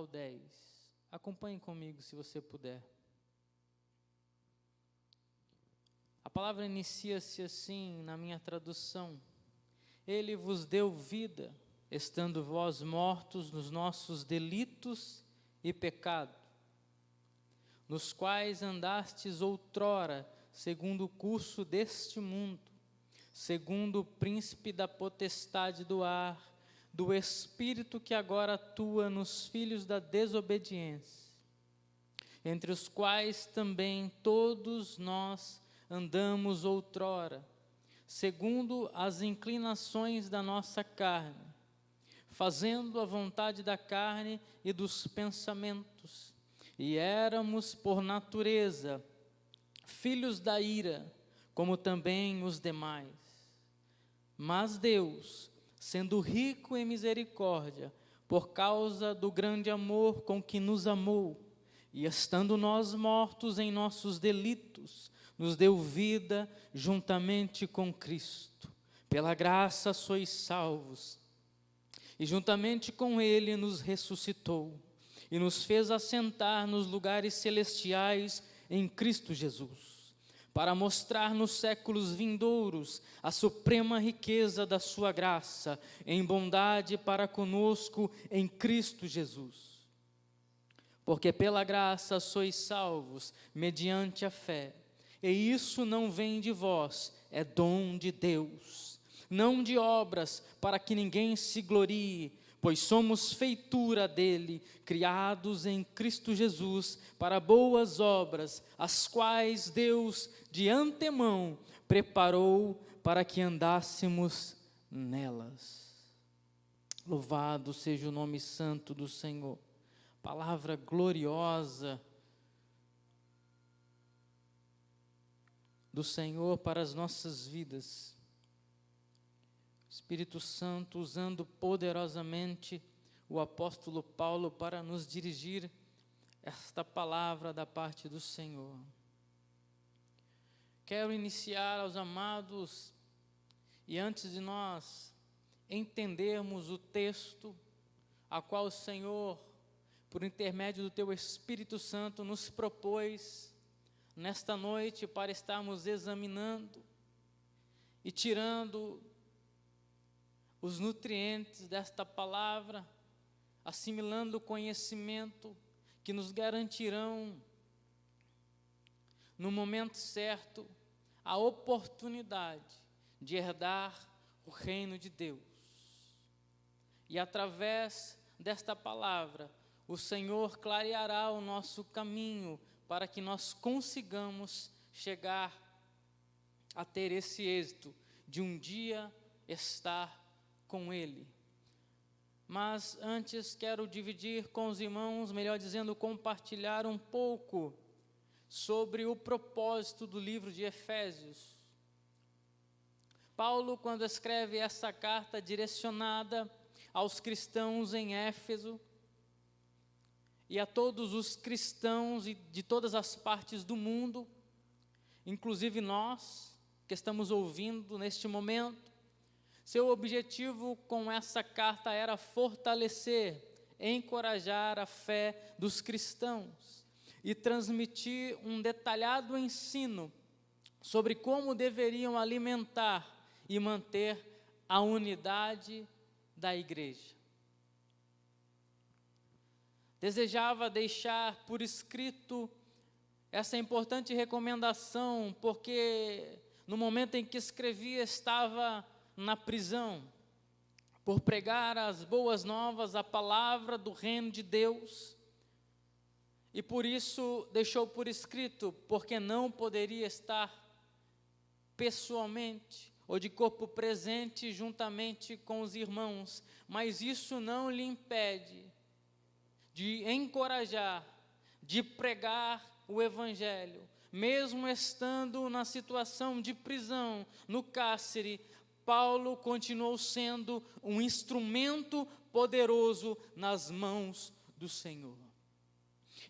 ao 10. Acompanhe comigo se você puder. A palavra inicia-se assim na minha tradução: Ele vos deu vida, estando vós mortos nos nossos delitos e pecado, nos quais andastes outrora, segundo o curso deste mundo, segundo o príncipe da potestade do ar, do espírito que agora atua nos filhos da desobediência, entre os quais também todos nós andamos outrora, segundo as inclinações da nossa carne, fazendo a vontade da carne e dos pensamentos, e éramos por natureza filhos da ira, como também os demais. Mas Deus, sendo rico em misericórdia, por causa do grande amor com que nos amou, e estando nós mortos em nossos delitos, nos deu vida juntamente com Cristo. Pela graça sois salvos, e juntamente com Ele nos ressuscitou, e nos fez assentar nos lugares celestiais em Cristo Jesus, para mostrar nos séculos vindouros a suprema riqueza da sua graça, em bondade para conosco em Cristo Jesus. Porque pela graça sois salvos, mediante a fé, e isso não vem de vós, é dom de Deus, não de obras, para que ninguém se glorie, pois somos feitura dele, criados em Cristo Jesus, para boas obras, as quais Deus de antemão preparou para que andássemos nelas. Louvado seja o nome santo do Senhor. Palavra gloriosa do Senhor para as nossas vidas. Espírito Santo usando poderosamente o apóstolo Paulo para nos dirigir esta palavra da parte do Senhor. Quero iniciar aos amados, e antes de nós entendermos o texto a qual o Senhor, por intermédio do Teu Espírito Santo, nos propôs nesta noite para estarmos examinando e tirando os nutrientes desta palavra, assimilando o conhecimento que nos garantirão, no momento certo, a oportunidade de herdar o reino de Deus. E através desta palavra, o Senhor clareará o nosso caminho para que nós consigamos chegar a ter esse êxito de um dia estar com Ele. Mas antes quero dividir com os irmãos, melhor dizendo, compartilhar um pouco sobre o propósito do livro de Efésios. Paulo, quando escreve essa carta direcionada aos cristãos em Éfeso e a todos os cristãos de todas as partes do mundo, inclusive nós que estamos ouvindo neste momento, seu objetivo com essa carta era fortalecer, encorajar a fé dos cristãos e transmitir um detalhado ensino sobre como deveriam alimentar e manter a unidade da igreja. Desejava deixar por escrito essa importante recomendação, porque no momento em que escrevia estava na prisão, por pregar as boas novas, a palavra do reino de Deus, e por isso deixou por escrito, porque não poderia estar pessoalmente, ou de corpo presente juntamente com os irmãos, mas isso não lhe impede de encorajar, de pregar o evangelho, mesmo estando na situação de prisão, no cárcere. Paulo continuou sendo um instrumento poderoso nas mãos do Senhor.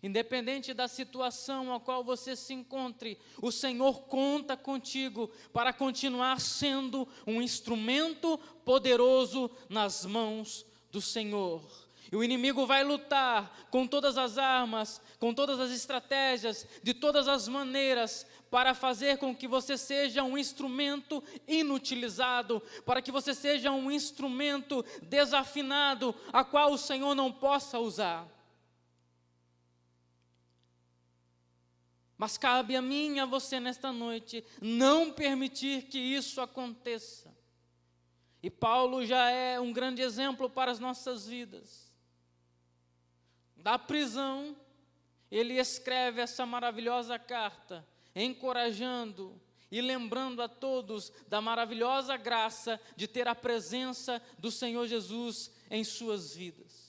Independente da situação a qual você se encontre, o Senhor conta contigo para continuar sendo um instrumento poderoso nas mãos do Senhor. E o inimigo vai lutar com todas as armas, com todas as estratégias, de todas as maneiras, para fazer com que você seja um instrumento inutilizado, para que você seja um instrumento desafinado, a qual o Senhor não possa usar. Mas cabe a mim e a você nesta noite não permitir que isso aconteça. E Paulo já é um grande exemplo para as nossas vidas. Da prisão, ele escreve essa maravilhosa carta, encorajando e lembrando a todos da maravilhosa graça de ter a presença do Senhor Jesus em suas vidas.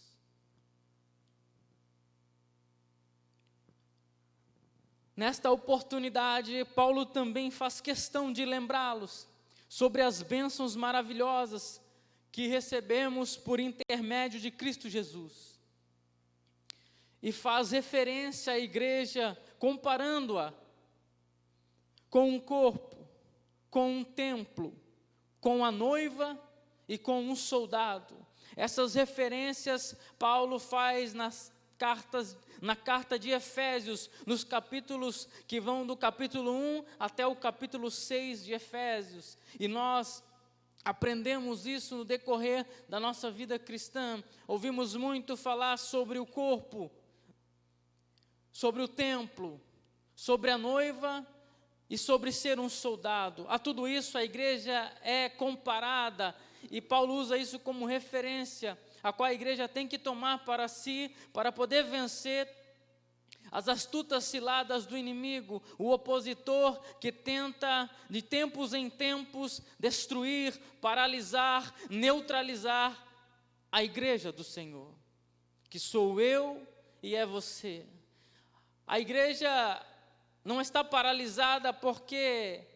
Nesta oportunidade, Paulo também faz questão de lembrá-los sobre as bênçãos maravilhosas que recebemos por intermédio de Cristo Jesus. E faz referência à igreja, comparando-a com um corpo, com um templo, com a noiva e com um soldado. Essas referências Paulo faz na carta de Efésios, nos capítulos que vão do capítulo 1 até o capítulo 6 de Efésios. E nós aprendemos isso no decorrer da nossa vida cristã. Ouvimos muito falar sobre o corpo, sobre o templo, sobre a noiva e sobre ser um soldado. A tudo isso a igreja é comparada, e Paulo usa isso como referência, a qual a igreja tem que tomar para si, para poder vencer as astutas ciladas do inimigo, o opositor que tenta, de tempos em tempos, destruir, paralisar, neutralizar a igreja do Senhor, que sou eu e é você. A igreja não está paralisada porque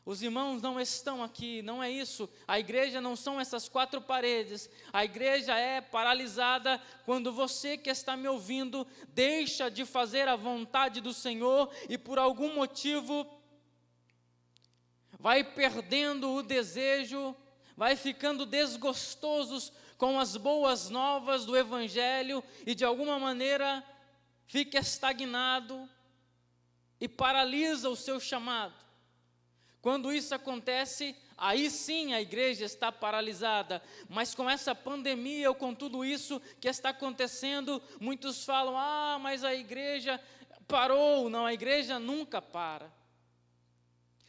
os irmãos não estão aqui, não é isso. A igreja não são essas quatro paredes. A igreja é paralisada quando você que está me ouvindo deixa de fazer a vontade do Senhor e por algum motivo vai perdendo o desejo, vai ficando desgostosos com as boas novas do Evangelho e de alguma maneira fica estagnado e paralisa o seu chamado. Quando isso acontece, aí sim a igreja está paralisada. Mas com essa pandemia ou com tudo isso que está acontecendo, muitos falam, mas a igreja parou. Não, a igreja nunca para.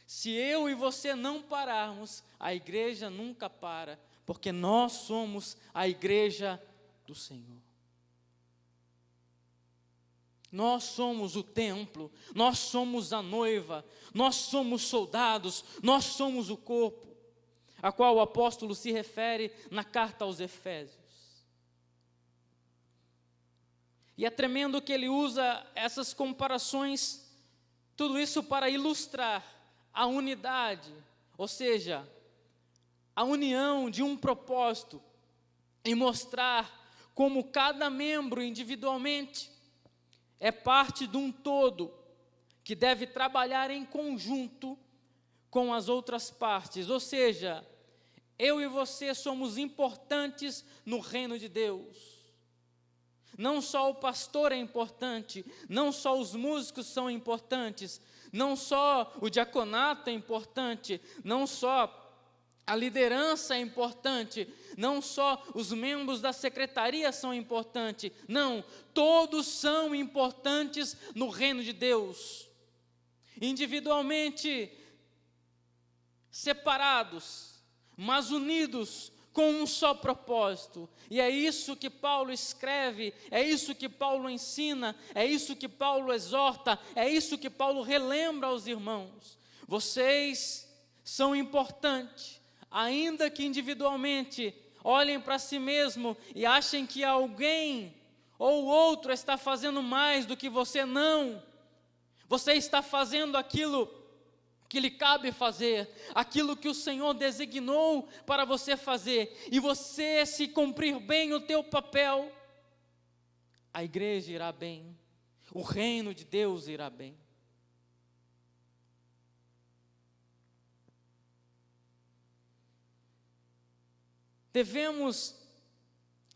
Se eu e você não pararmos, a igreja nunca para, porque nós somos a igreja do Senhor. Nós somos o templo, nós somos a noiva, nós somos soldados, nós somos o corpo, a qual o apóstolo se refere na carta aos Efésios. E é tremendo que ele usa essas comparações, tudo isso para ilustrar a unidade, ou seja, a união de um propósito, e mostrar como cada membro individualmente é parte de um todo, que deve trabalhar em conjunto com as outras partes. Ou seja, eu e você somos importantes no reino de Deus. Não só o pastor é importante, não só os músicos são importantes, não só o diaconato é importante, não só a liderança é importante, não só os membros da secretaria são importantes, não, todos são importantes no reino de Deus. Individualmente separados, mas unidos com um só propósito. E é isso que Paulo escreve, é isso que Paulo ensina, é isso que Paulo exorta, é isso que Paulo relembra aos irmãos. Vocês são importantes. Ainda que individualmente olhem para si mesmo e achem que alguém ou outro está fazendo mais do que você, não. Você está fazendo aquilo que lhe cabe fazer, aquilo que o Senhor designou para você fazer, e você, se cumprir bem o teu papel, a igreja irá bem, o reino de Deus irá bem. Devemos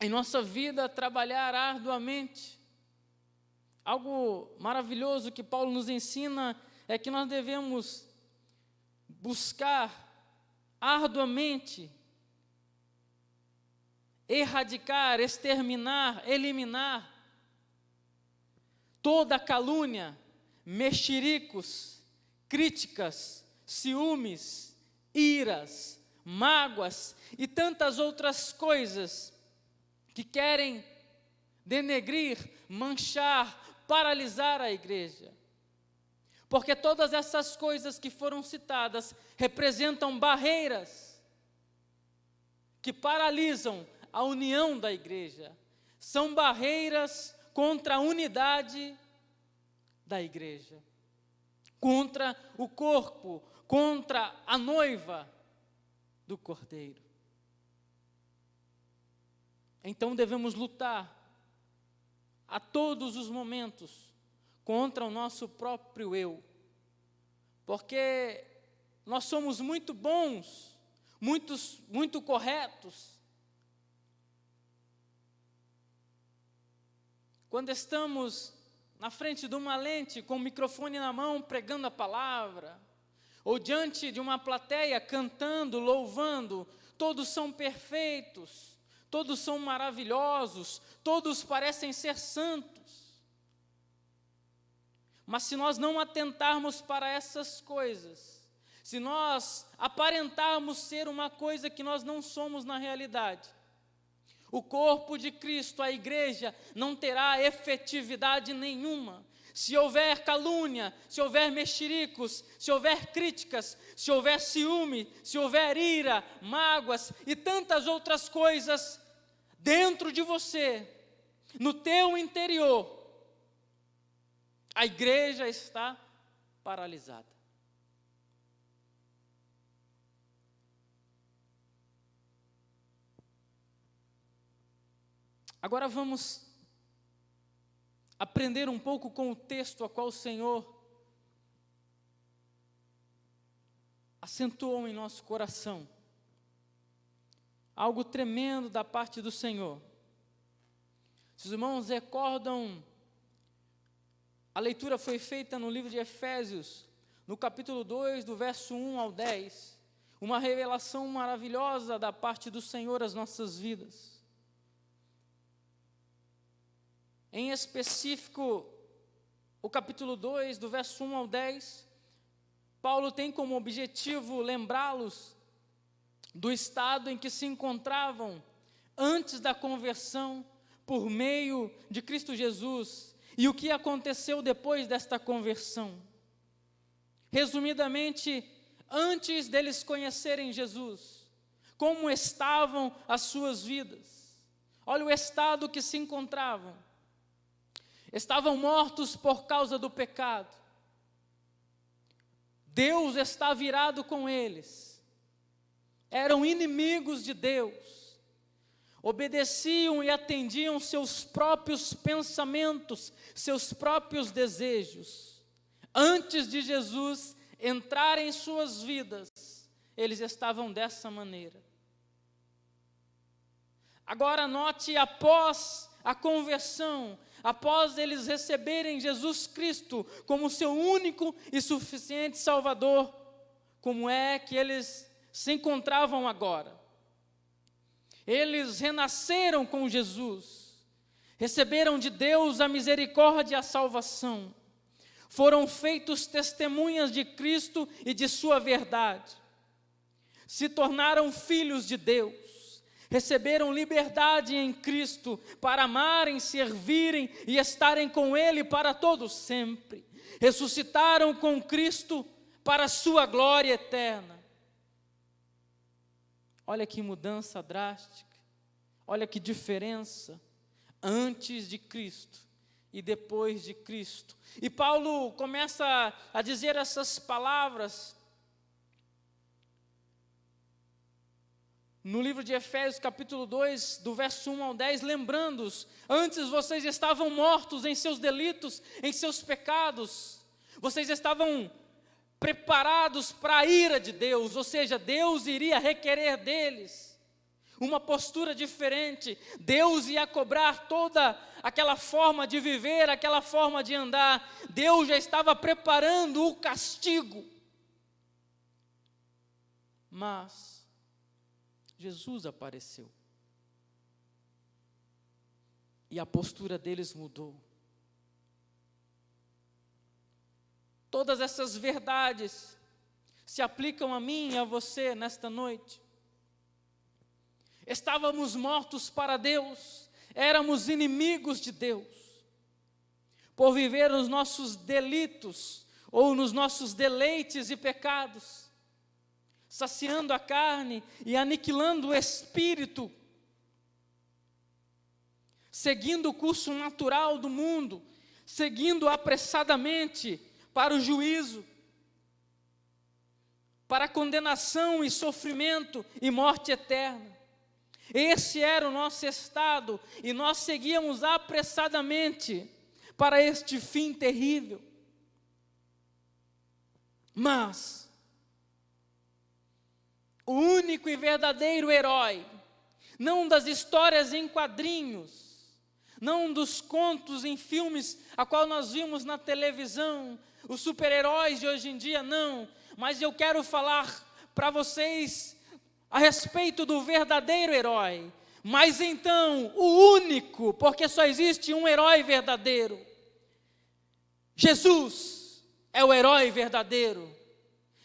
em nossa vida trabalhar arduamente. Algo maravilhoso que Paulo nos ensina é que nós devemos buscar arduamente erradicar, exterminar, eliminar toda calúnia, mexericos, críticas, ciúmes, iras, mágoas e tantas outras coisas que querem denegrir, manchar, paralisar a igreja. Porque todas essas coisas que foram citadas representam barreiras que paralisam a união da igreja. São barreiras contra a unidade da igreja, contra o corpo, contra a noiva do Cordeiro. Então devemos lutar a todos os momentos contra o nosso próprio eu, porque nós somos muito bons, muito corretos. Quando estamos na frente de uma lente, com o microfone na mão, pregando a palavra, ou diante de uma plateia, cantando, louvando, todos são perfeitos, todos são maravilhosos, todos parecem ser santos. Mas se nós não atentarmos para essas coisas, se nós aparentarmos ser uma coisa que nós não somos na realidade, o corpo de Cristo, a igreja, não terá efetividade nenhuma. Se houver calúnia, se houver mexericos, se houver críticas, se houver ciúme, se houver ira, mágoas e tantas outras coisas dentro de você, no teu interior, a igreja está paralisada. Agora vamos aprender um pouco com o texto a qual o Senhor acentuou em nosso coração. Algo tremendo da parte do Senhor. Se os irmãos recordam, a leitura foi feita no livro de Efésios, no capítulo 2, do verso 1 ao 10. Uma revelação maravilhosa da parte do Senhor às nossas vidas. Em específico, o capítulo 2, do verso 1 ao 10, Paulo tem como objetivo lembrá-los do estado em que se encontravam antes da conversão por meio de Cristo Jesus e o que aconteceu depois desta conversão. Resumidamente, antes deles conhecerem Jesus, como estavam as suas vidas. Olha o estado que se encontravam. Estavam mortos por causa do pecado. Deus está virado com eles. Eram inimigos de Deus. Obedeciam e atendiam seus próprios pensamentos, seus próprios desejos. Antes de Jesus entrar em suas vidas, eles estavam dessa maneira. Agora note, após a conversão, após eles receberem Jesus Cristo como seu único e suficiente Salvador, como é que eles se encontravam agora? Eles renasceram com Jesus, receberam de Deus a misericórdia e a salvação, foram feitos testemunhas de Cristo e de sua verdade, se tornaram filhos de Deus, receberam liberdade em Cristo para amarem, servirem e estarem com Ele para todo sempre. Ressuscitaram com Cristo para a sua glória eterna. Olha que mudança drástica, olha que diferença antes de Cristo e depois de Cristo. E Paulo começa a dizer essas palavras no livro de Efésios, capítulo 2, do verso 1 ao 10, lembrando-os, antes vocês estavam mortos em seus delitos, em seus pecados, vocês estavam preparados para a ira de Deus, ou seja, Deus iria requerer deles uma postura diferente. Deus ia cobrar toda aquela forma de viver, aquela forma de andar. Deus já estava preparando o castigo. Mas Jesus apareceu. E a postura deles mudou. Todas essas verdades se aplicam a mim e a você nesta noite. Estávamos mortos para Deus, éramos inimigos de Deus, por viver nos nossos delitos ou nos nossos deleites e pecados, saciando a carne e aniquilando o espírito, seguindo o curso natural do mundo, seguindo apressadamente para o juízo, para a condenação e sofrimento e morte eterna. Esse era o nosso estado, e nós seguíamos apressadamente para este fim terrível. Mas o único e verdadeiro herói, não das histórias em quadrinhos, não dos contos em filmes a qual nós vimos na televisão, os super-heróis de hoje em dia, não, mas eu quero falar para vocês a respeito do verdadeiro herói, mas então o único, porque só existe um herói verdadeiro. Jesus é o herói verdadeiro,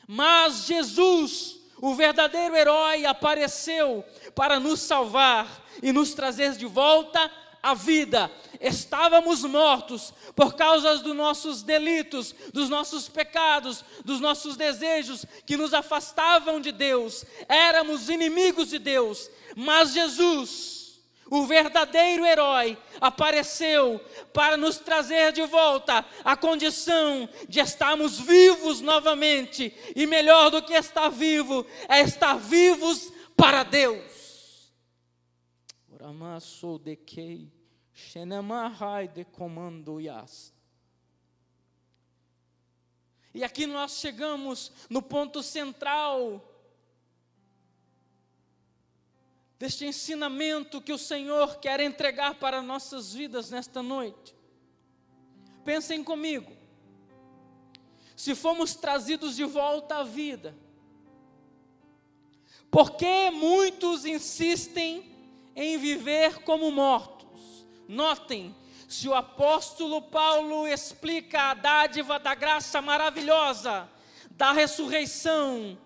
mas Jesus, o verdadeiro herói, apareceu para nos salvar e nos trazer de volta à vida. Estávamos mortos por causa dos nossos delitos, dos nossos pecados, dos nossos desejos que nos afastavam de Deus. Éramos inimigos de Deus, mas Jesus, o verdadeiro herói, apareceu para nos trazer de volta a condição de estarmos vivos novamente. E melhor do que estar vivo, é estar vivos para Deus. Oramassou de quei. E aqui nós chegamos no ponto central deste ensinamento que o Senhor quer entregar para nossas vidas nesta noite. Pensem comigo, se fomos trazidos de volta à vida, por que muitos insistem em viver como mortos? Notem, se o apóstolo Paulo explica a dádiva da graça maravilhosa, da ressurreição,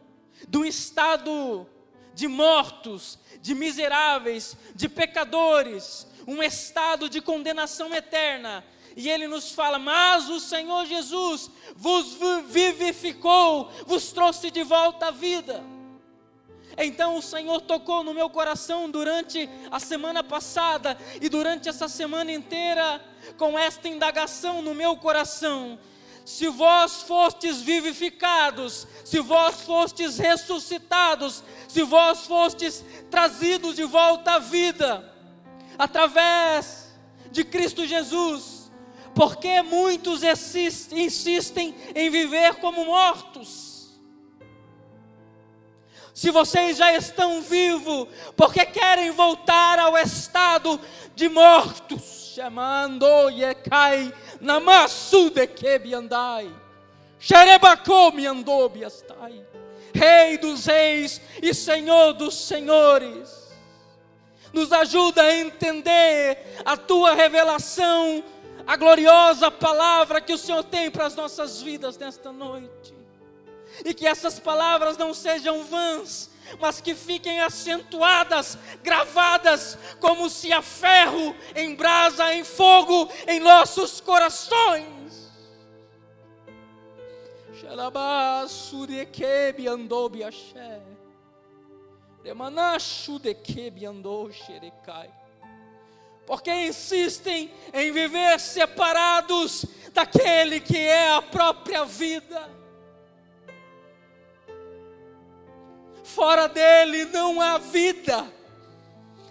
do estado de mortos, de miseráveis, de pecadores, um estado de condenação eterna, e ele nos fala, mas o Senhor Jesus vos vivificou, vos trouxe de volta à vida. Então o Senhor tocou no meu coração durante a semana passada e durante essa semana inteira, com esta indagação no meu coração: se vós fostes vivificados, se vós fostes ressuscitados, se vós fostes trazidos de volta à vida, através de Cristo Jesus, por que muitos insistem em viver como mortos? Se vocês já estão vivos, porque querem voltar ao estado de mortos? Chamando Yekai Namassude Kebiandai Xerebacomi Andobiastai, Rei dos reis e Senhor dos senhores, nos ajuda a entender a tua revelação, a gloriosa palavra que o Senhor tem para as nossas vidas nesta noite. E que essas palavras não sejam vãs, mas que fiquem acentuadas, gravadas, como se a ferro em brasa, em fogo, em nossos corações. Porque insistem em viver separados daquele que é a própria vida. Fora dele não há vida.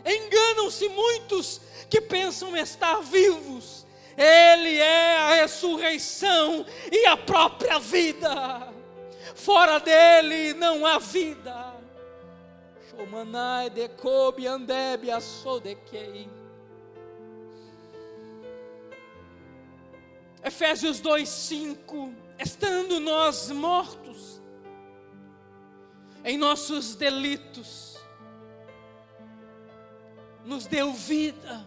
Enganam-se muitos que pensam estar vivos. Ele é a ressurreição e a própria vida. Fora dele não há vida. Shomanai de Kobe Andebe Asodekei. Efésios 2:5. Estando nós mortos em nossos delitos, nos deu vida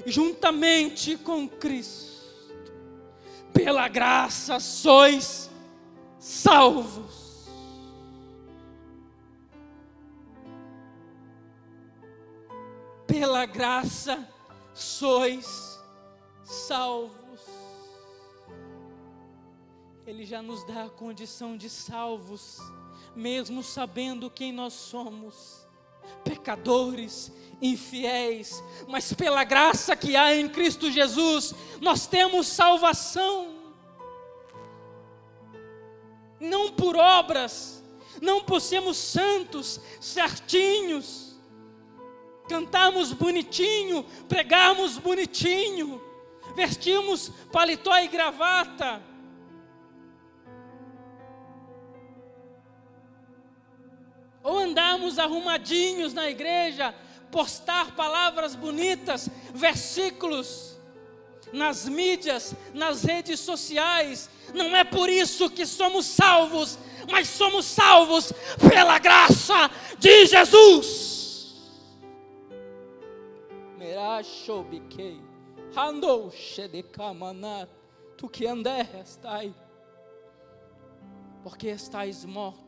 juntamente com Cristo. Pela graça sois salvos. Pela graça sois salvos. Ele já nos dá a condição de salvos, mesmo sabendo quem nós somos, pecadores, infiéis, mas pela graça que há em Cristo Jesus, nós temos salvação, não por obras, não por sermos santos, certinhos, cantarmos bonitinho, pregarmos bonitinho, vestimos paletó e gravata, ou andarmos arrumadinhos na igreja, postar palavras bonitas, versículos nas mídias, nas redes sociais. Não é por isso que somos salvos, mas somos salvos pela graça de Jesus. Merashobikei, handou shedekamanat, tu que andestai, porque estáis mortos.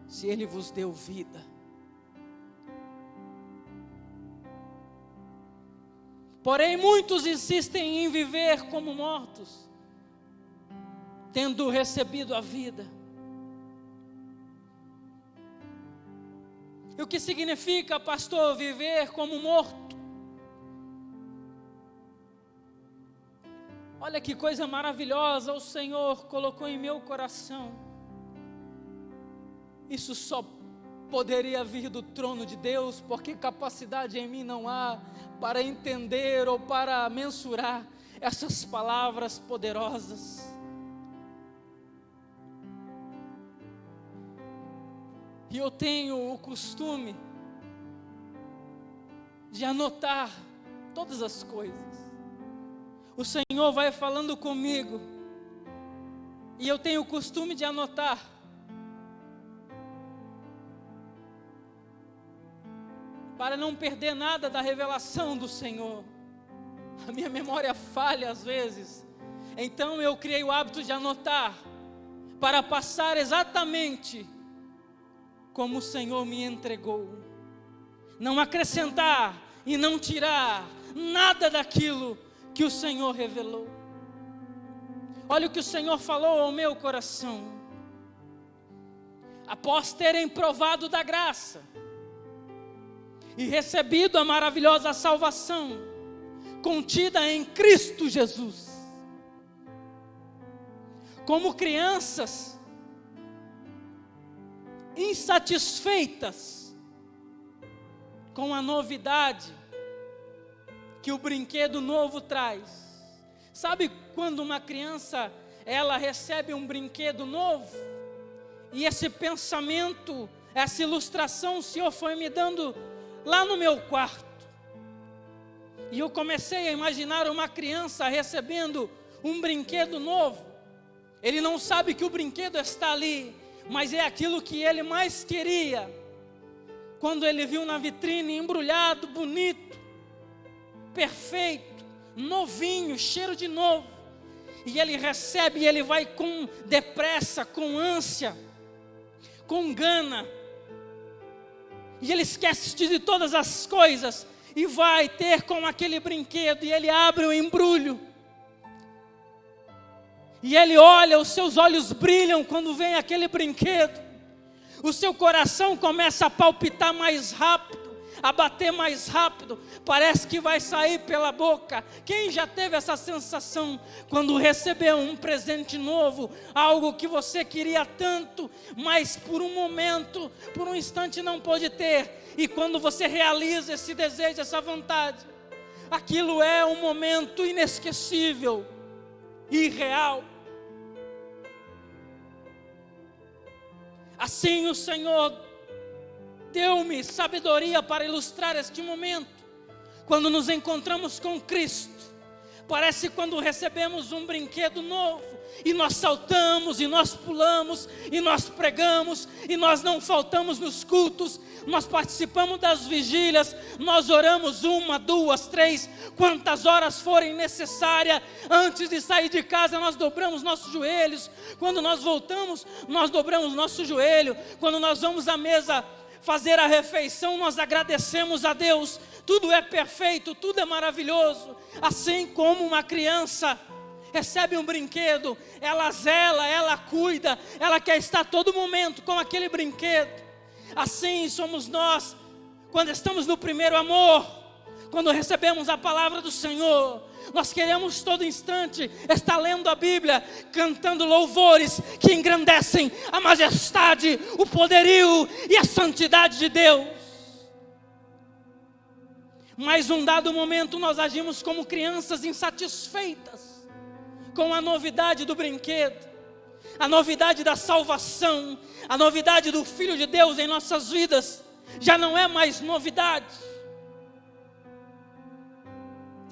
Se Ele vos deu vida, porém muitos insistem em viver como mortos, tendo recebido a vida. E o que significa, pastor, viver como morto? Olha que coisa maravilhosa o Senhor colocou em meu coração. Isso só poderia vir do trono de Deus, porque capacidade em mim não há para entender ou para mensurar essas palavras poderosas. E eu tenho o costume de anotar todas as coisas. O Senhor vai falando comigo, e eu tenho o costume de anotar. Para não perder nada da revelação do Senhor. A minha memória falha às vezes. Então eu criei o hábito de anotar, para passar exatamente como o Senhor me entregou. Não acrescentar e não tirar nada daquilo que o Senhor revelou. Olha o que o Senhor falou ao meu coração. Após terem provado da graça e recebido a maravilhosa salvação contida em Cristo Jesus, como crianças insatisfeitas com a novidade que o brinquedo novo traz. Sabe quando uma criança, ela recebe um brinquedo novo, e esse pensamento, essa ilustração o Senhor foi me dando lá no meu quarto, e eu comecei a imaginar uma criança recebendo um brinquedo novo. Ele não sabe que o brinquedo está ali, mas é aquilo que ele mais queria. Quando ele viu na vitrine, embrulhado, bonito, perfeito, novinho, cheiro de novo, e ele recebe, e ele vai com depressa, com ânsia, com gana, e ele esquece de todas as coisas, e vai ter com aquele brinquedo, e ele abre o embrulho, e ele olha, os seus olhos brilham quando vem aquele brinquedo, o seu coração começa a palpitar mais rápido, a bater mais rápido, parece que vai sair pela boca. Quem já teve essa sensação quando recebeu um presente novo, algo que você queria tanto, mas por um momento, por um instante não pôde ter, e quando você realiza esse desejo, essa vontade, aquilo é um momento inesquecível, irreal. Assim o Senhor Deu-me sabedoria para ilustrar este momento. Quando nos encontramos com Cristo, parece quando recebemos um brinquedo novo, e nós saltamos, e nós pulamos, e nós pregamos, e nós não faltamos nos cultos, nós participamos das vigílias, nós oramos 1, 2, 3, quantas horas forem necessárias. Antes de sair de casa, nós dobramos nossos joelhos. Quando nós voltamos, nós dobramos nosso joelho. Quando nós vamos à mesa fazer a refeição, nós agradecemos a Deus. Tudo é perfeito, tudo é maravilhoso. Assim como uma criança recebe um brinquedo, ela zela, ela cuida, ela quer estar todo momento com aquele brinquedo. Assim somos nós, quando estamos no primeiro amor, quando recebemos a palavra do Senhor. Nós queremos todo instante estar lendo a Bíblia, cantando louvores que engrandecem a majestade, o poderio e a santidade de Deus. Mas um dado momento nós agimos como crianças insatisfeitas com a novidade do brinquedo, a novidade da salvação, a novidade do Filho de Deus em nossas vidas. Já não é mais novidade.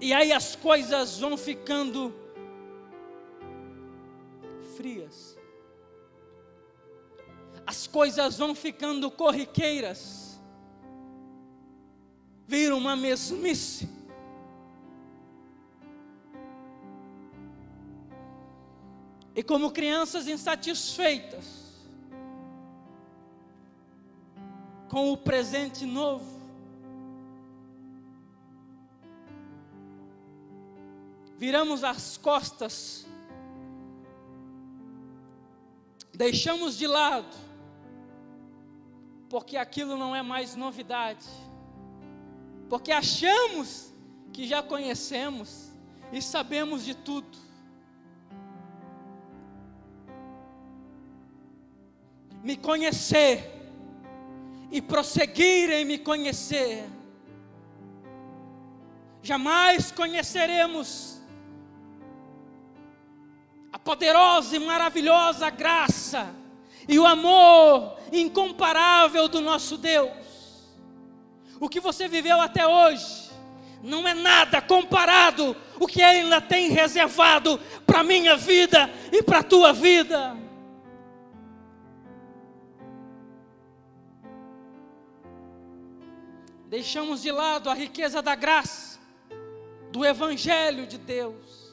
E aí as coisas vão ficando frias. As coisas vão ficando corriqueiras. Vira uma mesmice. E como crianças insatisfeitas com o presente novo, viramos as costas, deixamos de lado, porque aquilo não é mais novidade, porque achamos que já conhecemos e sabemos de tudo. Me conhecer e prosseguir em me conhecer, jamais conheceremos a poderosa e maravilhosa graça e o amor incomparável do nosso Deus. O que você viveu até hoje não é nada comparado o que Ele ainda tem reservado para a minha vida e para a tua vida. Deixamos de lado a riqueza da graça, do Evangelho de Deus.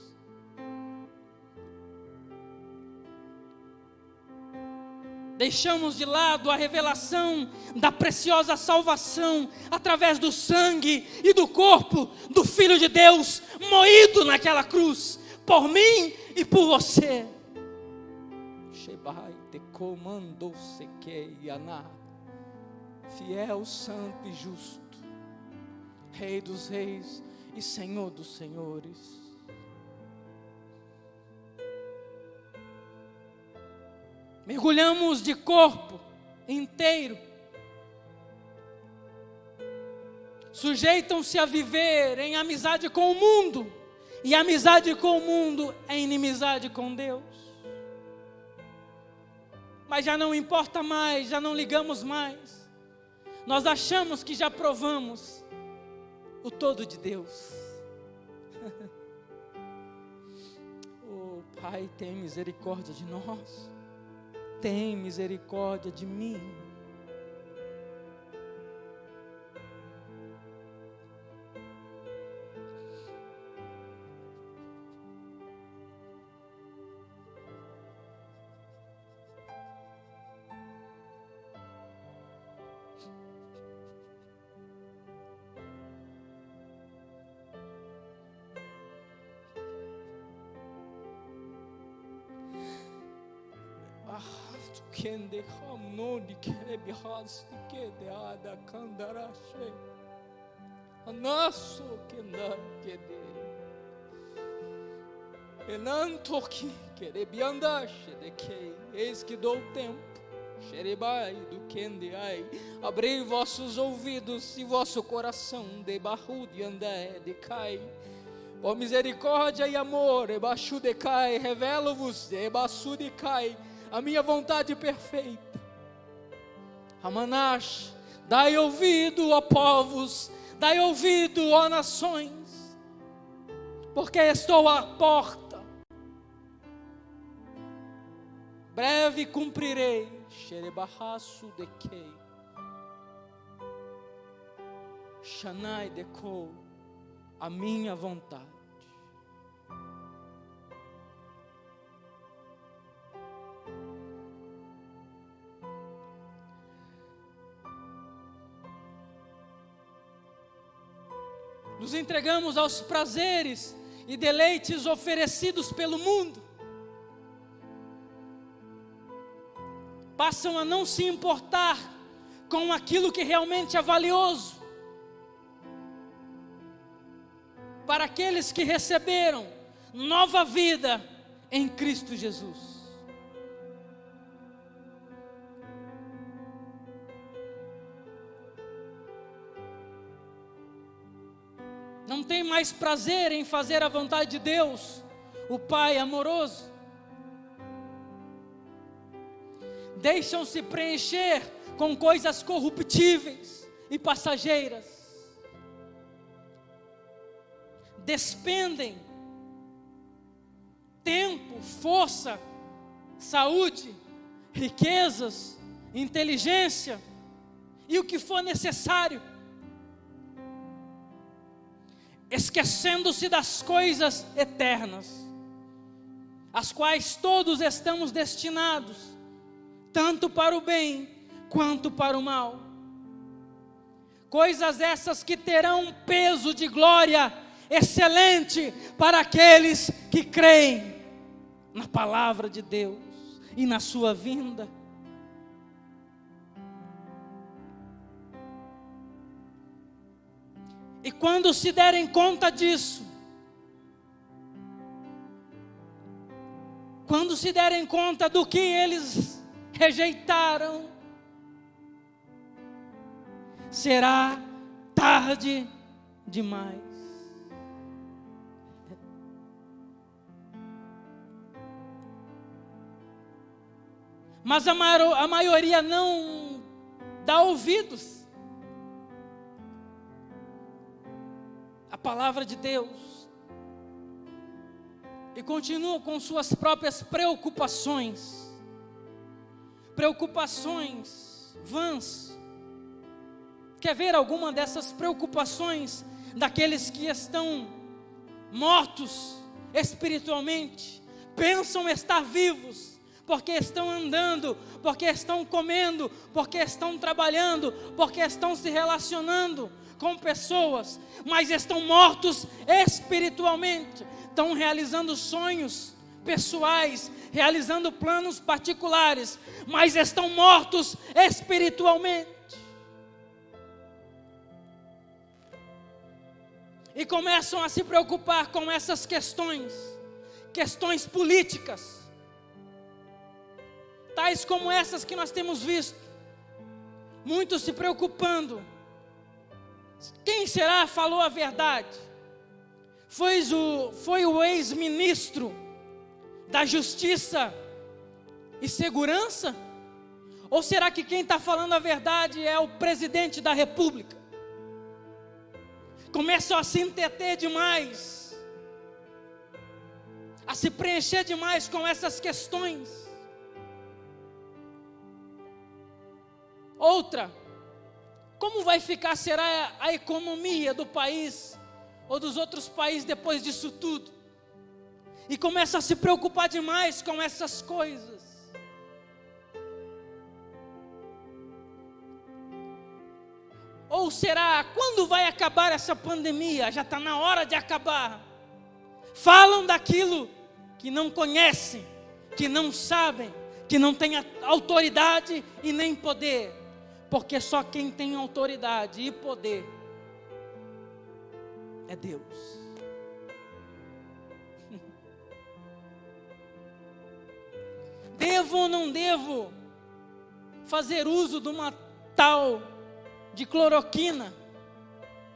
Deixamos de lado a revelação da preciosa salvação através do sangue e do corpo do Filho de Deus, moído naquela cruz, por mim e por você. Fiel, santo e justo, Rei dos reis e Senhor dos senhores. Mergulhamos de corpo inteiro, sujeitam-se a viver em amizade com o mundo, e amizade com o mundo é inimizade com Deus. Mas já não importa mais, já não ligamos mais. Nós achamos que já provamos o todo de Deus. Oh, Pai, tem misericórdia de nós. Tem misericórdia de mim. Kende hamnoni kerebi hasti kede ada kandarashe anaso kenda kede enantoki kerebi andashe de que eis que dou tempo xerebai do kende ai abri vossos ouvidos e vosso coração de barrude andé de cai. Por misericórdia e amor, ebaixu de cai, revelo-vos, ebaixu de cai, a minha vontade perfeita. Amanash, Dai ouvido, ó povos, dai ouvido, ó nações, porque estou à porta. Breve cumprirei, xerebarraço de quei, Shanai decou, a minha vontade. Nos entregamos aos prazeres e deleites oferecidos pelo mundo. Passam a não se importar com aquilo que realmente é valioso. Para aqueles que receberam nova vida em Cristo Jesus. Não tem mais prazer em fazer a vontade de Deus, o Pai amoroso. Deixam-se preencher com coisas corruptíveis e passageiras. Despendem tempo, força, saúde, riquezas, inteligência e o que for necessário, esquecendo-se das coisas eternas, as quais todos estamos destinados, tanto para o bem quanto para o mal. Coisas essas que terão um peso de glória excelente para aqueles que creem na palavra de Deus e na sua vinda. E quando se derem conta disso, quando se derem conta do que eles rejeitaram, será tarde demais. Mas a maioria não dá ouvidos à palavra de Deus e continua com suas próprias preocupações vãs. Quer ver alguma dessas preocupações daqueles que estão mortos espiritualmente? Pensam estar vivos, porque estão andando, porque estão comendo, porque estão trabalhando, porque estão se relacionando com pessoas, mas estão mortos espiritualmente. Estão realizando sonhos pessoais, realizando planos particulares, mas estão mortos espiritualmente. E começam a se preocupar com essas questões políticas, tais como essas que nós temos visto, muitos se preocupando. Quem será falou a verdade? Foi o ex-ministro da Justiça e Segurança? Ou será que quem está falando a verdade é o presidente da República? Começam a se entreter demais, a se preencher demais com essas questões. Outra, como vai ficar, será a economia do país ou dos outros países depois disso tudo? E começa a se preocupar demais com essas coisas. Ou será, quando vai acabar essa pandemia? Já está na hora de acabar. Falam daquilo que não conhecem, que não sabem, que não têm autoridade e nem poder. Porque só quem tem autoridade e poder é Deus. Devo ou não devo fazer uso de uma tal de cloroquina?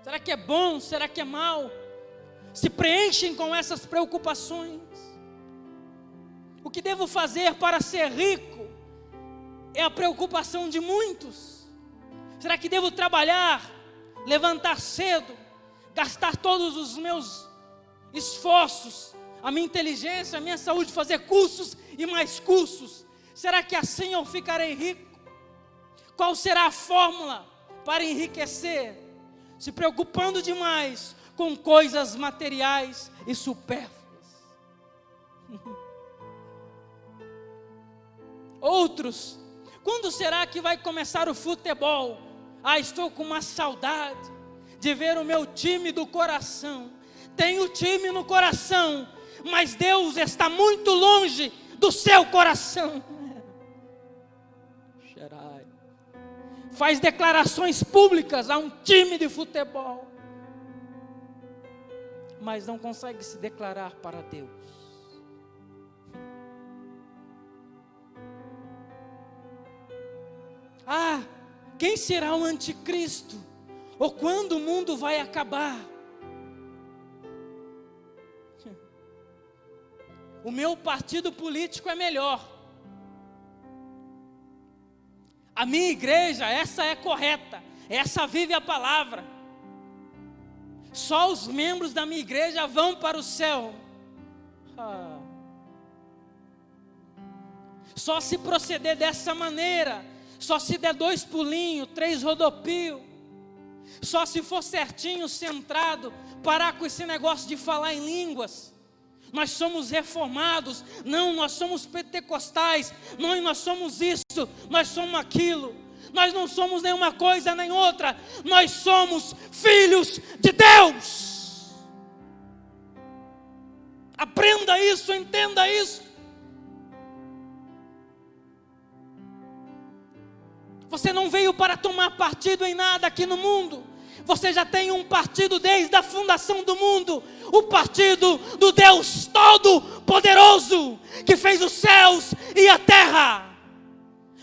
Será que é bom? Será que é mal? Se preenchem com essas preocupações. O que devo fazer para ser rico? É a preocupação de muitos. Será que devo trabalhar, levantar cedo, gastar todos os meus esforços, a minha inteligência, a minha saúde, fazer cursos e mais cursos? Será que assim eu ficarei rico? Qual será a fórmula para enriquecer? Se preocupando demais com coisas materiais e supérfluas. Outros, quando será que vai começar o futebol? Estou com uma saudade de ver o meu time do coração. Tenho time no coração, mas Deus está muito longe do seu coração. Faz declarações públicas a um time de futebol, mas não consegue se declarar para Deus. Quem será o anticristo? Ou quando o mundo vai acabar? O meu partido político é melhor. A minha igreja, essa é correta. Essa vive a palavra. Só os membros da minha igreja vão para o céu. Só se proceder dessa maneira. Só se der 2 pulinhos, 3 rodopios. Só se for certinho, centrado. Parar com esse negócio de falar em línguas. Nós somos reformados. Não, nós somos pentecostais. Não, nós somos isso. Nós somos aquilo. Nós não somos nenhuma coisa nem outra. Nós somos filhos de Deus. Aprenda isso, entenda isso. Você não veio para tomar partido em nada aqui no mundo. Você já tem um partido desde a fundação do mundo. O partido do Deus Todo-Poderoso, que fez os céus e a terra.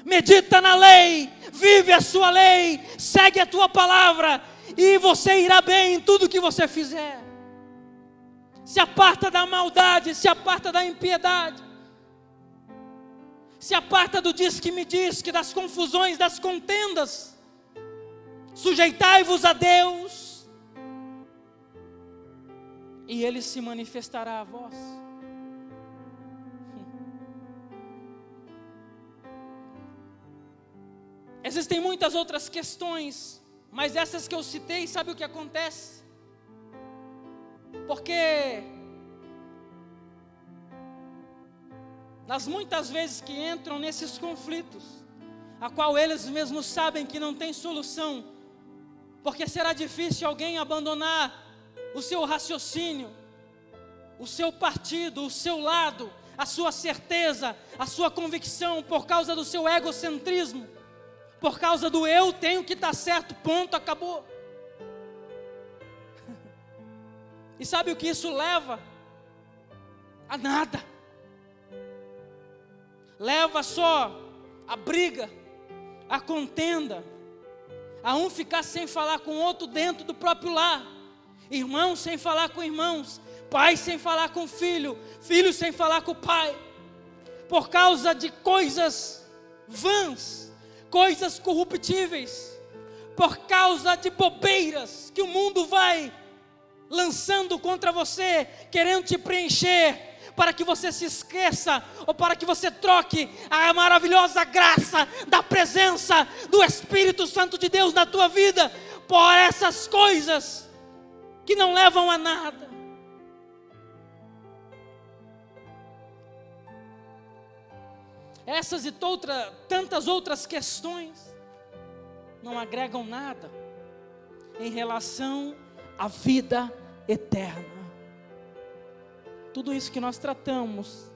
Medita na lei, vive a sua lei, segue a tua palavra, e você irá bem em tudo que você fizer. Se aparta da maldade, se aparta da impiedade. Se aparta do diz que me diz, que das confusões, das contendas. Sujeitai-vos a Deus, e Ele se manifestará a vós. Existem muitas outras questões, mas essas que eu citei, sabe o que acontece? Porque nas muitas vezes que entram nesses conflitos, a qual eles mesmos sabem que não tem solução, porque será difícil alguém abandonar o seu raciocínio, o seu partido, o seu lado, a sua certeza, a sua convicção, por causa do seu egocentrismo, por causa do eu tenho que estar certo, ponto, acabou. E sabe o que isso leva? A nada. Leva só a briga, a contenda, a um ficar sem falar com o outro dentro do próprio lar, irmãos sem falar com irmãos, pai sem falar com filho, filho sem falar com o pai, por causa de coisas vãs, coisas corruptíveis, por causa de bobeiras que o mundo vai lançando contra você, querendo te preencher, para que você se esqueça, ou para que você troque a maravilhosa graça da presença do Espírito Santo de Deus na tua vida, por essas coisas que não levam a nada. Essas e tantas outras questões não agregam nada em relação à vida eterna. Tudo isso que nós tratamos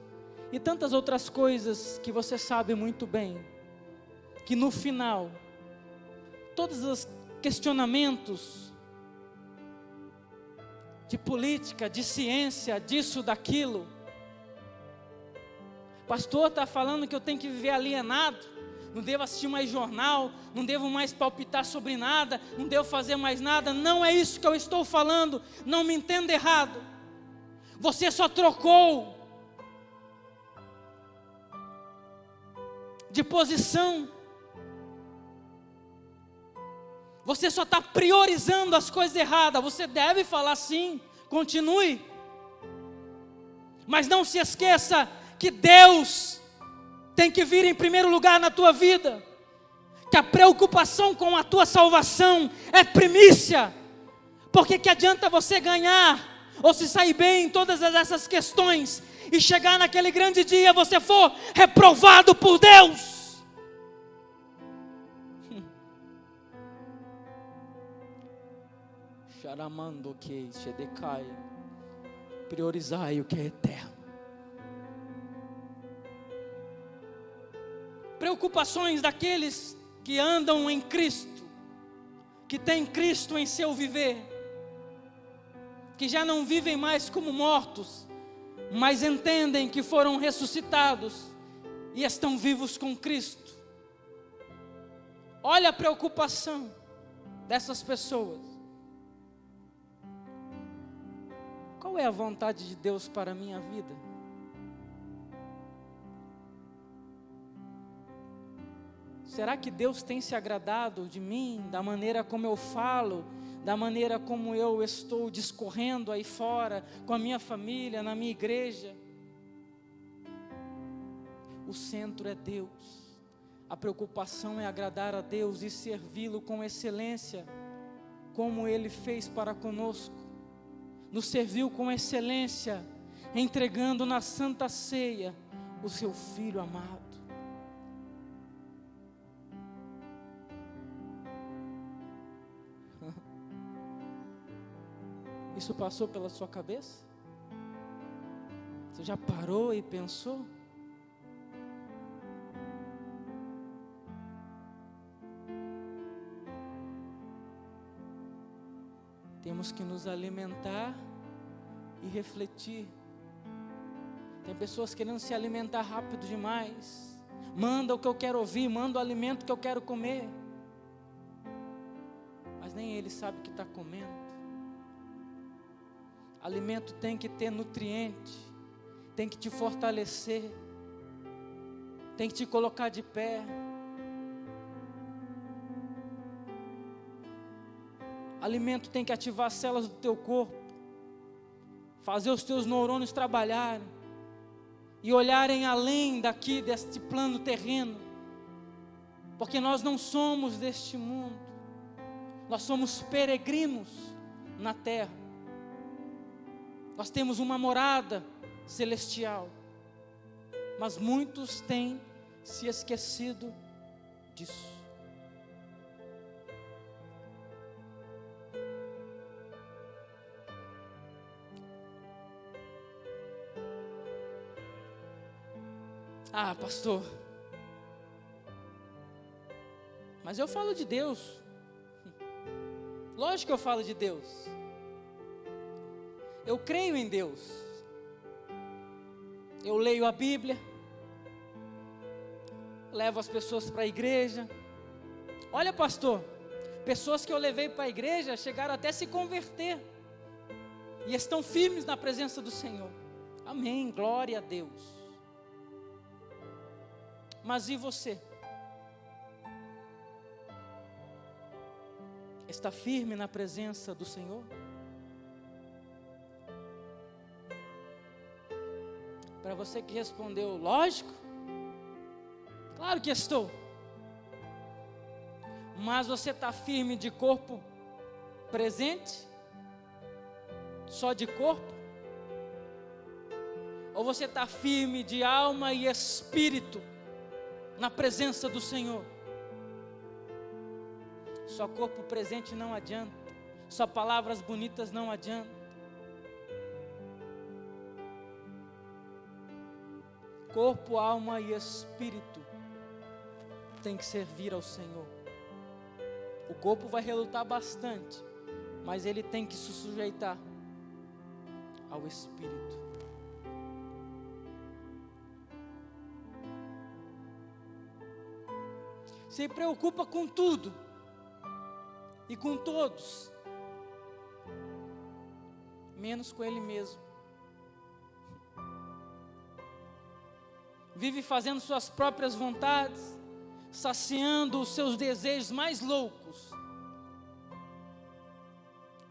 e tantas outras coisas que você sabe muito bem, que no final, todos os questionamentos de política, de ciência, disso, daquilo, pastor está falando que eu tenho que viver alienado, não devo assistir mais jornal, não devo mais palpitar sobre nada, não devo fazer mais nada. Não é isso que eu estou falando, não me entenda errado. Você só trocou de posição. Você só está priorizando as coisas erradas. Você deve falar sim, continue. Mas não se esqueça que Deus tem que vir em primeiro lugar na tua vida. Que a preocupação com a tua salvação é primícia. Porque que adianta você ganhar ou se sair bem em todas essas questões e chegar naquele grande dia você for reprovado por Deus? Charamando que Shedecai, priorizai o que é eterno. Preocupações daqueles que andam em Cristo, que têm Cristo em seu viver, que já não vivem mais como mortos, mas entendem que foram ressuscitados e estão vivos com Cristo. Olha a preocupação dessas pessoas. Qual é a vontade de Deus para a minha vida? Será que Deus tem se agradado de mim, da maneira como eu falo, da maneira como eu estou discorrendo aí fora, com a minha família, na minha igreja? O centro é Deus. A preocupação é agradar a Deus e servi-lo com excelência, como Ele fez para conosco. Nos serviu com excelência, entregando na Santa Ceia o seu Filho amado. Isso passou pela sua cabeça? Você já parou e pensou? Temos que nos alimentar e refletir. Tem pessoas querendo se alimentar rápido demais. Manda o que eu quero ouvir, manda o alimento que eu quero comer. Mas nem ele sabe o que está comendo. Alimento tem que ter nutriente, tem que te fortalecer, tem que te colocar de pé. Alimento tem que ativar as células do teu corpo, fazer os teus neurônios trabalharem e olharem além daqui deste plano terreno, porque nós não somos deste mundo, nós somos peregrinos na terra. Nós temos uma morada celestial, mas muitos têm se esquecido disso. Ah, pastor, mas eu falo de Deus. Lógico que eu falo de Deus. Eu creio em Deus. Eu leio a Bíblia, levo as pessoas para a igreja. Olha, pastor, pessoas que eu levei para a igreja chegaram até a se converter e estão firmes na presença do Senhor. Amém, glória a Deus. Mas e você? Está firme na presença do Senhor? Para você que respondeu, lógico, claro que estou. Mas você está firme de corpo presente? Só de corpo? Ou você está firme de alma e espírito na presença do Senhor? Só corpo presente não adianta, só palavras bonitas não adianta. Corpo, alma e espírito tem que servir ao Senhor. O corpo vai relutar bastante, mas ele tem que se sujeitar ao espírito. Se preocupa com tudo e com todos, menos com ele mesmo. Vive fazendo suas próprias vontades, saciando os seus desejos mais loucos,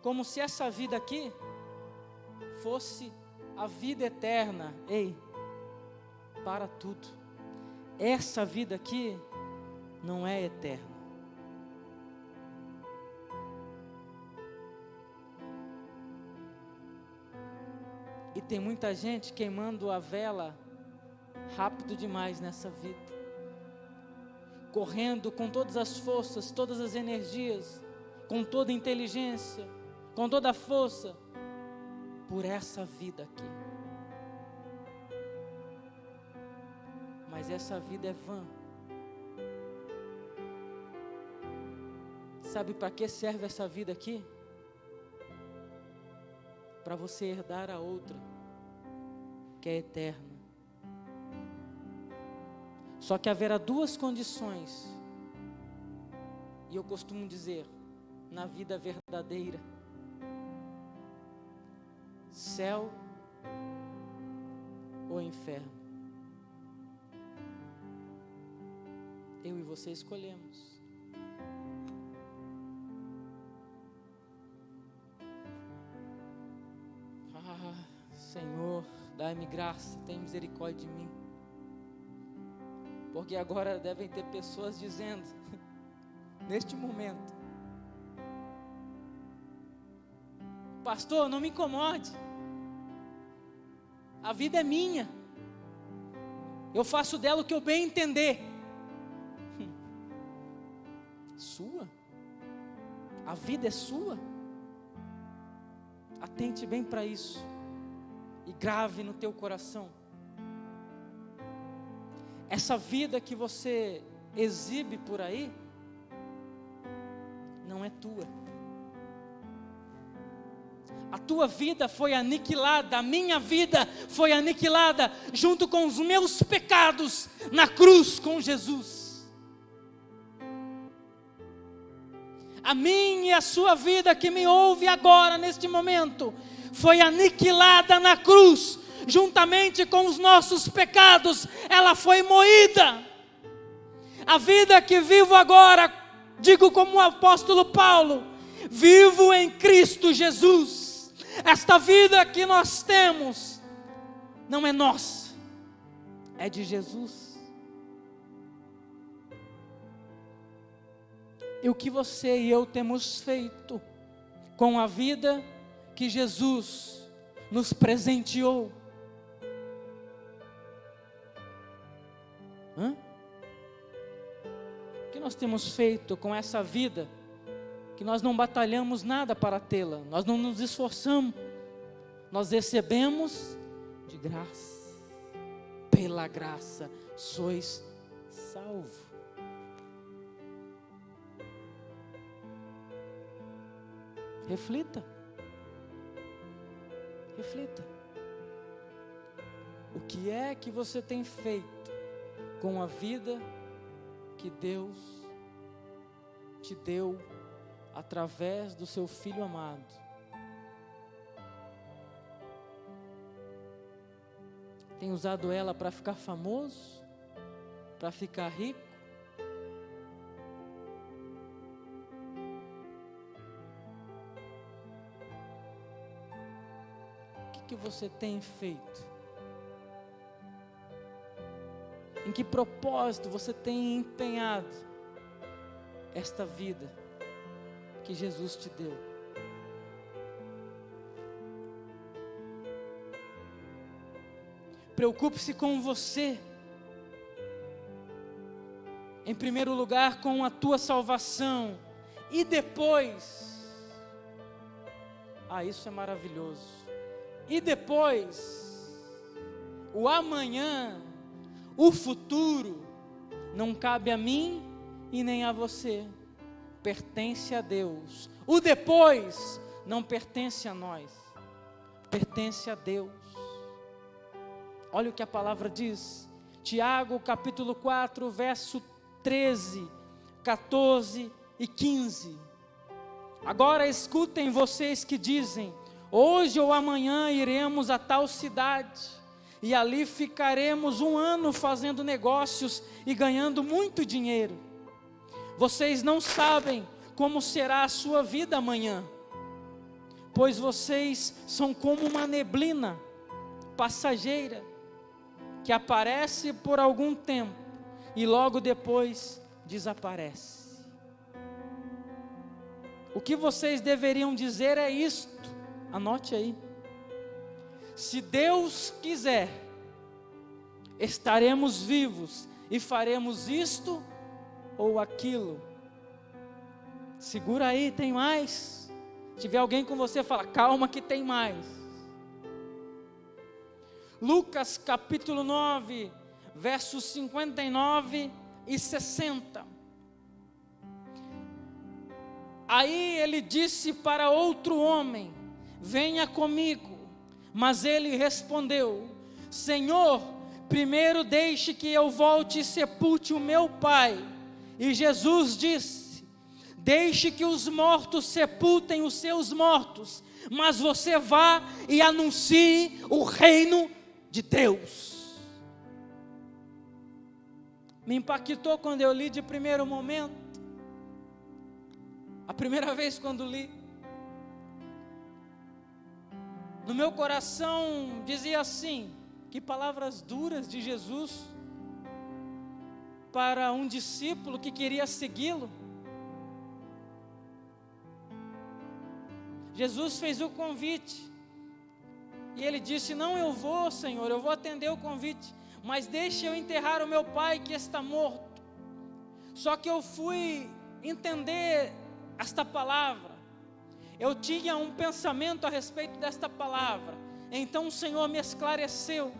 como se essa vida aqui fosse a vida eterna. Ei, para tudo. Essa vida aqui não é eterna. E tem muita gente queimando a vela rápido demais nessa vida, correndo com todas as forças, todas as energias, com toda a inteligência, com toda a força, por essa vida aqui. Mas essa vida é vã. Sabe para que serve essa vida aqui? Para você herdar a outra, que é eterna. Só que haverá duas condições, e eu costumo dizer, na vida verdadeira: céu ou inferno. Eu e você escolhemos. Senhor, dai-me graça, tem misericórdia de mim. Porque agora devem ter pessoas dizendo, neste momento: pastor, não me incomode, a vida é minha, eu faço dela o que eu bem entender. Sua? A vida é sua? Atente bem para isso e grave no teu coração. Essa vida que você exibe por aí não é tua. A tua vida foi aniquilada, a minha vida foi aniquilada junto com os meus pecados na cruz com Jesus. A minha e a sua vida que me ouve agora neste momento foi aniquilada na cruz, juntamente com os nossos pecados, ela foi moída. A vida que vivo agora, digo como o apóstolo Paulo, vivo em Cristo Jesus. Esta vida que nós temos, não é nossa, é de Jesus. E o que você e eu temos feito com a vida que Jesus nos presenteou? O que nós temos feito com essa vida que nós não batalhamos nada para tê-la, nós não nos esforçamos, nós recebemos de graça, pela graça sois salvos. Reflita. Reflita. O que é que você tem feito com a vida que Deus te deu através do seu Filho amado? Tem usado ela para ficar famoso? Para ficar rico? O que você tem feito? Em que propósito você tem empenhado esta vida que Jesus te deu? Preocupe-se com você, em primeiro lugar com a tua salvação, e depois, isso é maravilhoso, e depois, o amanhã, o futuro, não cabe a mim e nem a você, pertence a Deus. O depois não pertence a nós, pertence a Deus. Olha o que a palavra diz, Tiago capítulo 4, verso 13, 14 e 15. Agora escutem vocês que dizem: hoje ou amanhã iremos a tal cidade, e ali ficaremos 1 ano fazendo negócios e ganhando muito dinheiro. Vocês não sabem como será a sua vida amanhã. pois vocês são como uma neblina passageira, que aparece por algum tempo e logo depois desaparece. O que vocês deveriam dizer é isto, anote aí: se Deus quiser, estaremos vivos e faremos isto ou aquilo. Segura aí, tem mais. Se tiver alguém com você, fala: calma que tem mais. Lucas capítulo 9, versos 59 e 60. Aí ele disse para outro homem: venha comigo. Mas ele respondeu: Senhor, primeiro deixe que eu volte e sepulte o meu pai. E Jesus disse: deixe que os mortos sepultem os seus mortos, mas você vá e anuncie o reino de Deus. Me impactou quando eu li de primeiro momento. A primeira vez quando li, no meu coração dizia assim: que palavras duras de Jesus para um discípulo que queria segui-lo. Jesus fez o convite e ele disse: não, eu vou, Senhor, eu vou atender o convite, mas deixe eu enterrar o meu pai que está morto. Só que eu fui entender esta palavra, eu tinha um pensamento a respeito desta palavra, então o Senhor me esclareceu.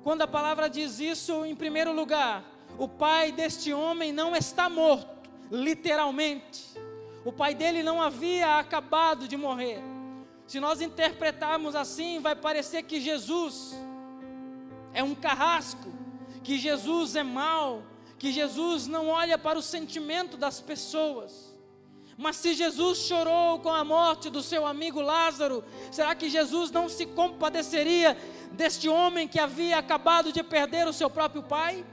Quando a palavra diz isso, em primeiro lugar, o pai deste homem não está morto, literalmente. O pai dele não havia acabado de morrer. Se nós interpretarmos assim, vai parecer que Jesus é um carrasco, que Jesus é mau, que Jesus não olha para o sentimento das pessoas. Mas se Jesus chorou com a morte do seu amigo Lázaro, será que Jesus não se compadeceria deste homem que havia acabado de perder o seu próprio pai?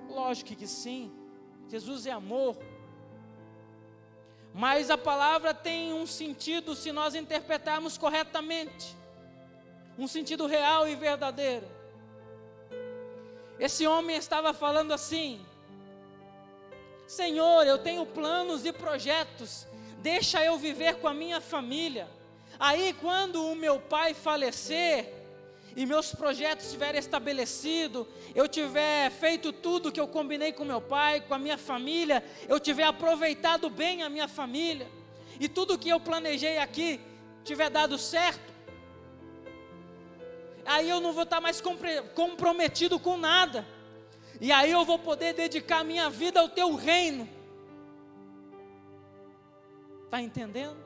Lógico que sim, Jesus é amor. Mas a palavra tem um sentido, se nós interpretarmos corretamente, um sentido real e verdadeiro. Esse homem estava falando assim: Senhor, eu tenho planos e projetos, deixa eu viver com a minha família. Aí quando o meu pai falecer e meus projetos estiverem estabelecidos, eu tiver feito tudo que eu combinei com meu pai, com a minha família, eu tiver aproveitado bem a minha família, e tudo que eu planejei aqui tiver dado certo, aí eu não vou estar mais comprometido com nada, e aí eu vou poder dedicar a minha vida ao teu reino. Está entendendo?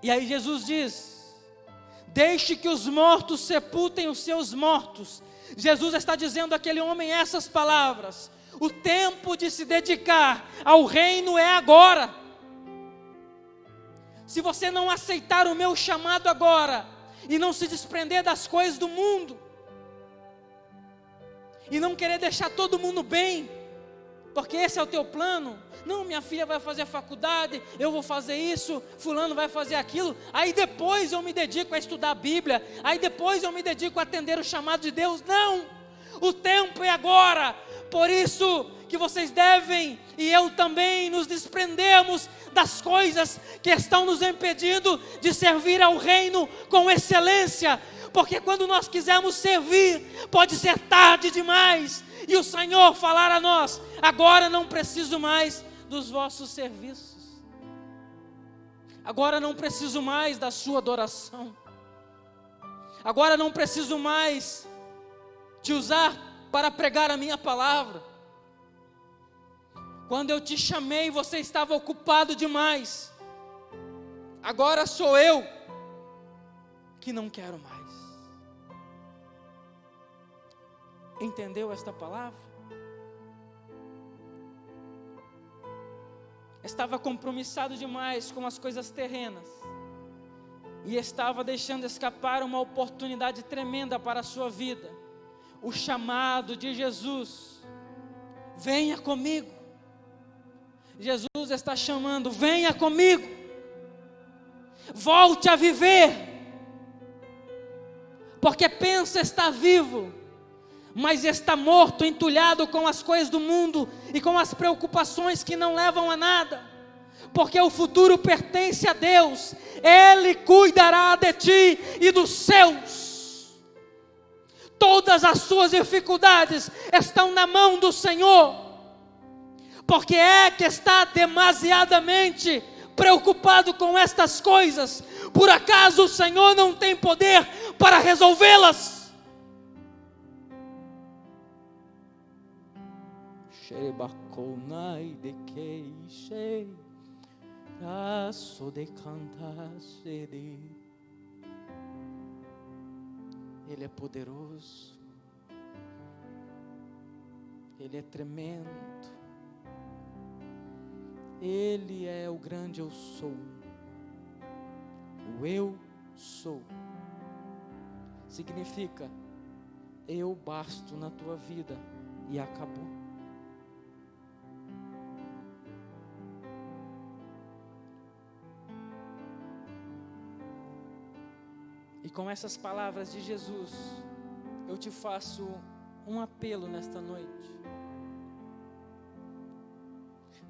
E aí Jesus diz: deixe que os mortos sepultem os seus mortos. Jesus está dizendo àquele homem essas palavras: o tempo de se dedicar ao reino é agora. Se você não aceitar o meu chamado agora, e não se desprender das coisas do mundo, e não querer deixar todo mundo bem, porque esse é o teu plano. Não, minha filha vai fazer faculdade, eu vou fazer isso, fulano vai fazer aquilo, aí depois eu me dedico a estudar a Bíblia, aí depois eu me dedico a atender o chamado de Deus. Não, o tempo é agora. Por isso que vocês devem, e eu também, nos desprendermos das coisas que estão nos impedindo de servir ao reino com excelência, porque quando nós quisermos servir, pode ser tarde demais, e o Senhor falar a nós: agora não preciso mais dos vossos serviços, agora não preciso mais da sua adoração, agora não preciso mais te usar para pregar a minha palavra. Quando eu te chamei, você estava ocupado demais, agora sou eu que não quero mais. Entendeu esta palavra? Estava compromissado demais com as coisas terrenas, e estava deixando escapar uma oportunidade tremenda para a sua vida, o chamado de Jesus: venha comigo. Jesus está chamando: venha comigo, volte a viver, porque pensa estar vivo, mas está morto, entulhado com as coisas do mundo e com as preocupações que não levam a nada, porque o futuro pertence a Deus, Ele cuidará de ti e dos seus. Todas as suas dificuldades estão na mão do Senhor. Porque é que está demasiadamente preocupado com estas coisas? Por acaso o Senhor não tem poder para resolvê-las? Ele é poderoso, Ele é tremendo. Ele é o grande eu sou. O eu sou significa eu basto na tua vida e acabou. E com essas palavras de Jesus, eu te faço um apelo nesta noite.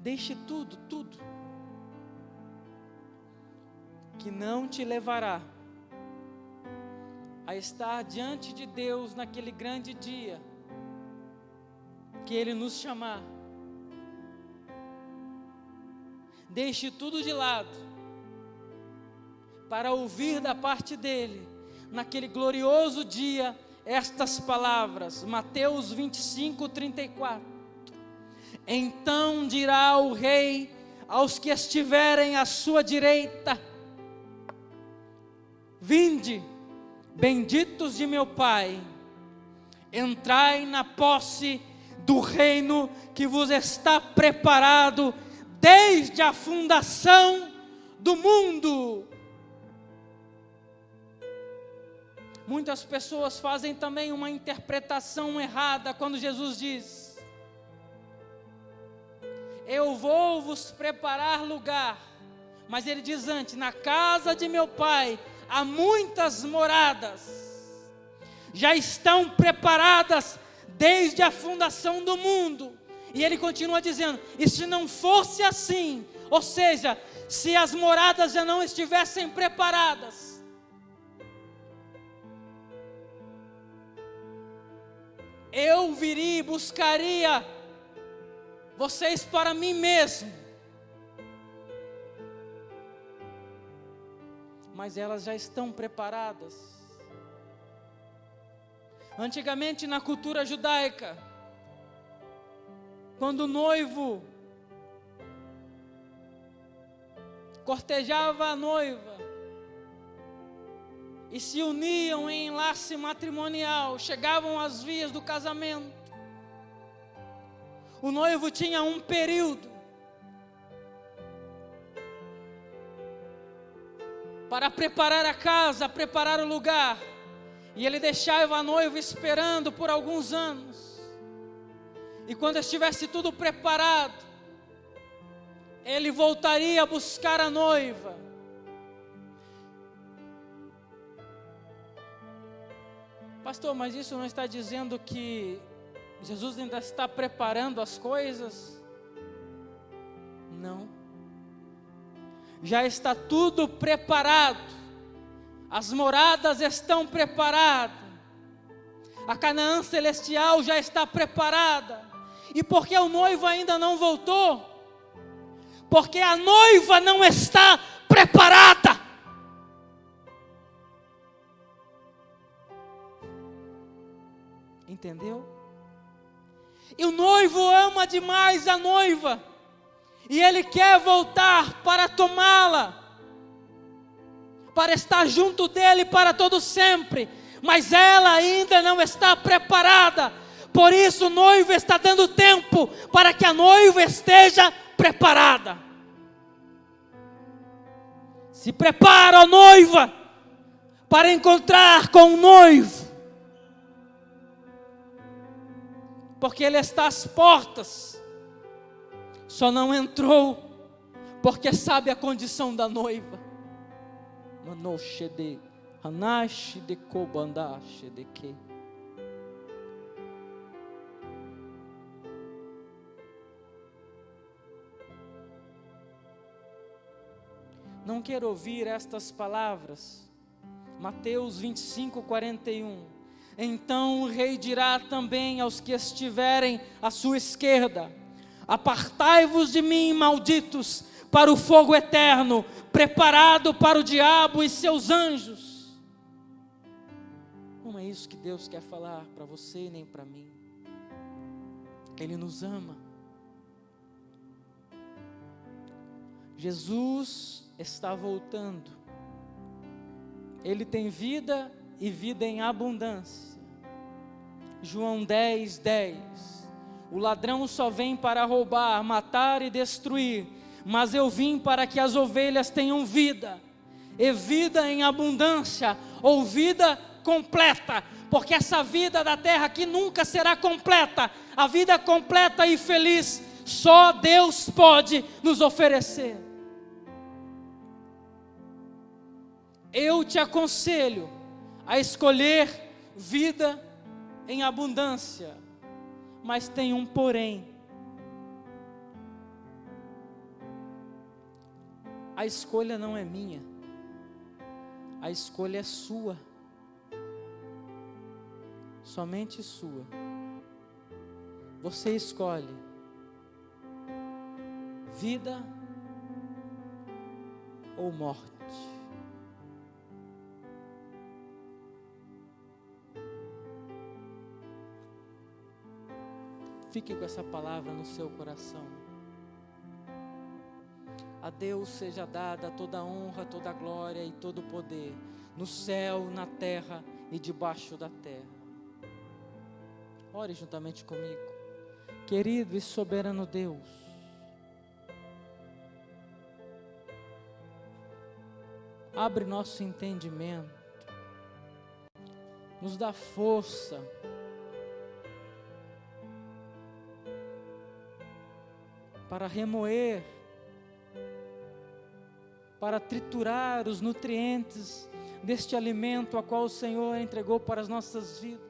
Deixe tudo que não te levará a estar diante de Deus naquele grande dia que Ele nos chamar. Deixe tudo de lado para ouvir da parte dEle naquele glorioso dia estas palavras. Mateus 25:34. Então dirá o rei aos que estiverem à sua direita: vinde, benditos de meu Pai, entrai na posse do reino que vos está preparado desde a fundação do mundo. Muitas pessoas fazem também uma interpretação errada quando Jesus diz: eu vou vos preparar lugar. Mas ele diz antes: na casa de meu Pai há muitas moradas, já estão preparadas desde a fundação do mundo. E ele continua dizendo: e se não fosse assim, ou seja, se as moradas já não estivessem preparadas, eu viria e buscaria vocês para mim mesmo. Mas elas já estão preparadas. Antigamente, na cultura judaica, quando o noivo cortejava a noiva e se uniam em enlace matrimonial, chegavam às vias do casamento, o noivo tinha um período para preparar a casa, preparar o lugar, e ele deixava a noiva esperando por alguns anos, e quando estivesse tudo preparado, ele voltaria a buscar a noiva. Pastor, mas isso não está dizendo que Jesus ainda está preparando as coisas? Não. Já está tudo preparado. As moradas estão preparadas. A Canaã celestial já está preparada. E por que o noivo ainda não voltou? Porque a noiva não está preparada. Entendeu? E o noivo ama demais a noiva, e ele quer voltar para tomá-la, para estar junto dele para todo sempre, mas ela ainda não está preparada. Por isso o noivo está dando tempo para que a noiva esteja preparada. Se prepara, ó noiva, para encontrar com o noivo, porque ele está às portas. só não entrou porque sabe a condição da noiva. Manoshede, hanashi de kobandashi de que. Não quero ouvir estas palavras. Mateus 25, 41. Então o rei dirá também aos que estiverem à sua esquerda: apartai-vos de mim, malditos, para o fogo eterno, preparado para o diabo e seus anjos. Não é isso que Deus quer falar para você nem para mim. Ele nos ama. Jesus está voltando. Ele tem vida e vida em abundância. João 10, 10. O ladrão só vem para roubar, matar e destruir, mas eu vim para que as ovelhas tenham vida, e vida em abundância, ou vida completa, porque essa vida da terra aqui nunca será completa. A vida completa e feliz só Deus pode nos oferecer. Eu te aconselho a escolher vida em abundância, mas tem um porém. A escolha não é minha, a escolha é sua, somente sua. Você escolhe vida ou morte. Fique com essa palavra no seu coração. A Deus seja dada toda a honra, toda a glória e todo o poder, no céu, na terra e debaixo da terra. Ore juntamente comigo. Querido e soberano Deus, abre nosso entendimento, nos dá força para remoer, para triturar os nutrientes deste alimento a qual o Senhor entregou para as nossas vidas.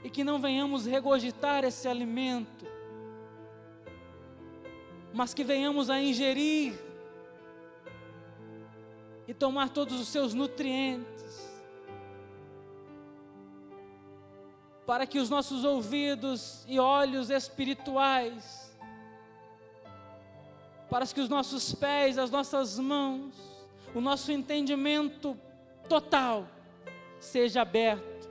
E que não venhamos regurgitar esse alimento, mas que venhamos a ingerir e tomar todos os seus nutrientes, para que os nossos ouvidos e olhos espirituais, para que os nossos pés, as nossas mãos, o nosso entendimento total seja aberto.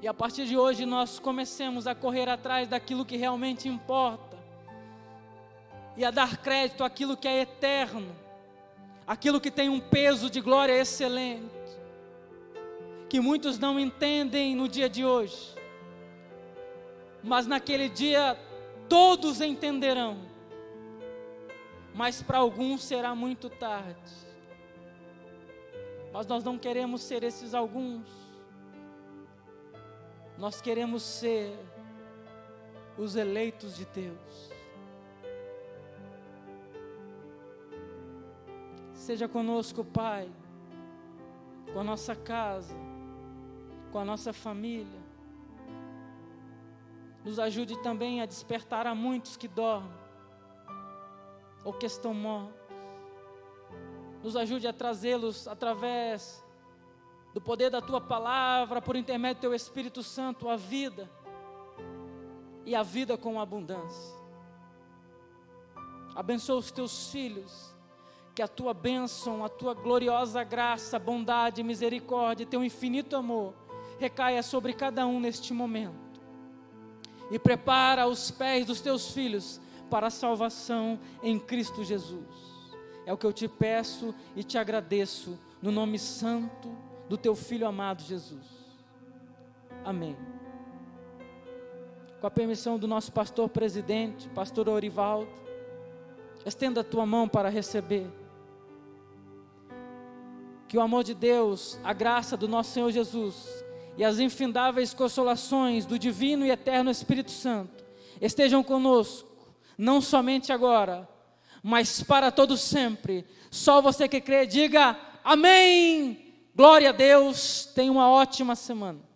E a partir de hoje nós comecemos a correr atrás daquilo que realmente importa, e a dar crédito àquilo que é eterno, aquilo que tem um peso de glória excelente, que muitos não entendem no dia de hoje, mas naquele dia todos entenderão, mas para alguns será muito tarde. Mas nós não queremos ser esses alguns, nós queremos ser os eleitos de Deus. Seja conosco, Pai, com a nossa casa, com a nossa família. Nos ajude também a despertar a muitos que dormem ou que estão mortos. Nos ajude a trazê-los através do poder da Tua palavra, por intermédio do Teu Espírito Santo, a vida, e a vida com abundância. Abençoa os Teus filhos, que a Tua bênção, a Tua gloriosa graça, bondade, misericórdia, Teu infinito amor, recaia sobre cada um neste momento, e prepara os pés dos Teus filhos para a salvação em Cristo Jesus. É o que eu te peço e te agradeço, no nome santo do Teu Filho amado Jesus. Amém. Com a permissão do nosso pastor presidente, pastor Orivaldo, estenda a tua mão para receber. Que o amor de Deus, a graça do nosso Senhor Jesus e as infindáveis consolações do divino e eterno Espírito Santo estejam conosco, não somente agora, mas para todo sempre. Só você que crê, diga amém. Glória a Deus, tenha uma ótima semana.